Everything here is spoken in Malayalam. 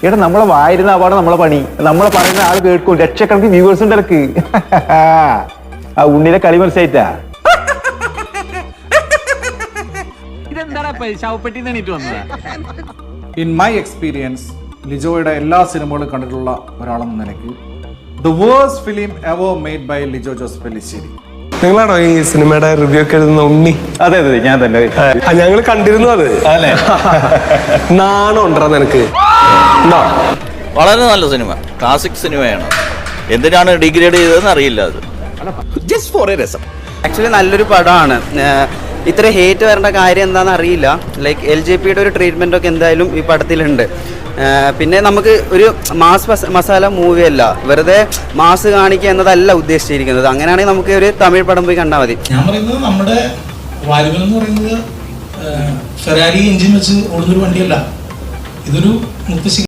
എടാ നമ്മളെ വായിരുന്ന അവാർഡ് നമ്മളെ പണി, നമ്മളെ പറയുന്ന ആൾ കേൾക്കും, ലക്ഷക്കണക്കിന് വ്യൂവേഴ്സ് ഉണ്ട് ഇടക്ക്. ആ ഉണ്ണിലെ കളി മനസ്സിലായിട്ടാ. ഇൻ മൈ എക്സ്പീരിയൻസ് ലിജോയുടെ എല്ലാ സിനിമകളും കണ്ടിട്ടുള്ള ഒരാളെന്ന നിലയ്ക്ക് the worst film ever made by Lijo Jose Pellissery. നിങ്ങളാണോ ഈ സിനിമയുടെ റിവ്യൂ ഒക്കെ എഴുതുന്ന ഉണ്ണി? അതെ അതെ, ഞാൻ തന്നെ. ഞങ്ങൾ കണ്ടിരുന്നു അത്. നാണം ഉണ്ടോ നിനക്ക്? വളരെ നല്ല സിനിമ, ക്ലാസിക് സിനിമയാണ്. എന്തിനാണ് ഡിഗ്രേഡ് ചെയ്തതെന്ന് അറിയില്ല. അത് ജസ്റ്റ് ഫോർ എ രസം. ആക്ച്വലി നല്ലൊരു പടമാണ്. ഇത്ര ഹേറ്റ് വരേണ്ട കാര്യം എന്താണെന്ന് അറിയില്ല. ലൈക്ക് LJPയുടെ ഒരു ട്രീറ്റ്മെൻ്റ് ഒക്കെ എന്തായാലും ഈ പടത്തിലുണ്ട്. പിന്നെ നമുക്ക് ഒരു മാസ് മസാല മൂവിയല്ല, വെറുതെ മാസ് കാണിക്കുക എന്നതല്ല ഉദ്ദേശിച്ചിരിക്കുന്നത്. അങ്ങനെയാണെങ്കിൽ നമുക്ക് ഒരു തമിഴ് പടം പോയി കണ്ടാൽ മതി. ഞാൻ പറയുന്നത് നമ്മുടെ വാല്യുവൽ എന്ന് പറയുന്നത് ഫെറാരി എഞ്ചിൻ വെച്ച് ഓടുന്നൊരു വണ്ടിയല്ല, ഇതൊരു മുത്തശ്ശി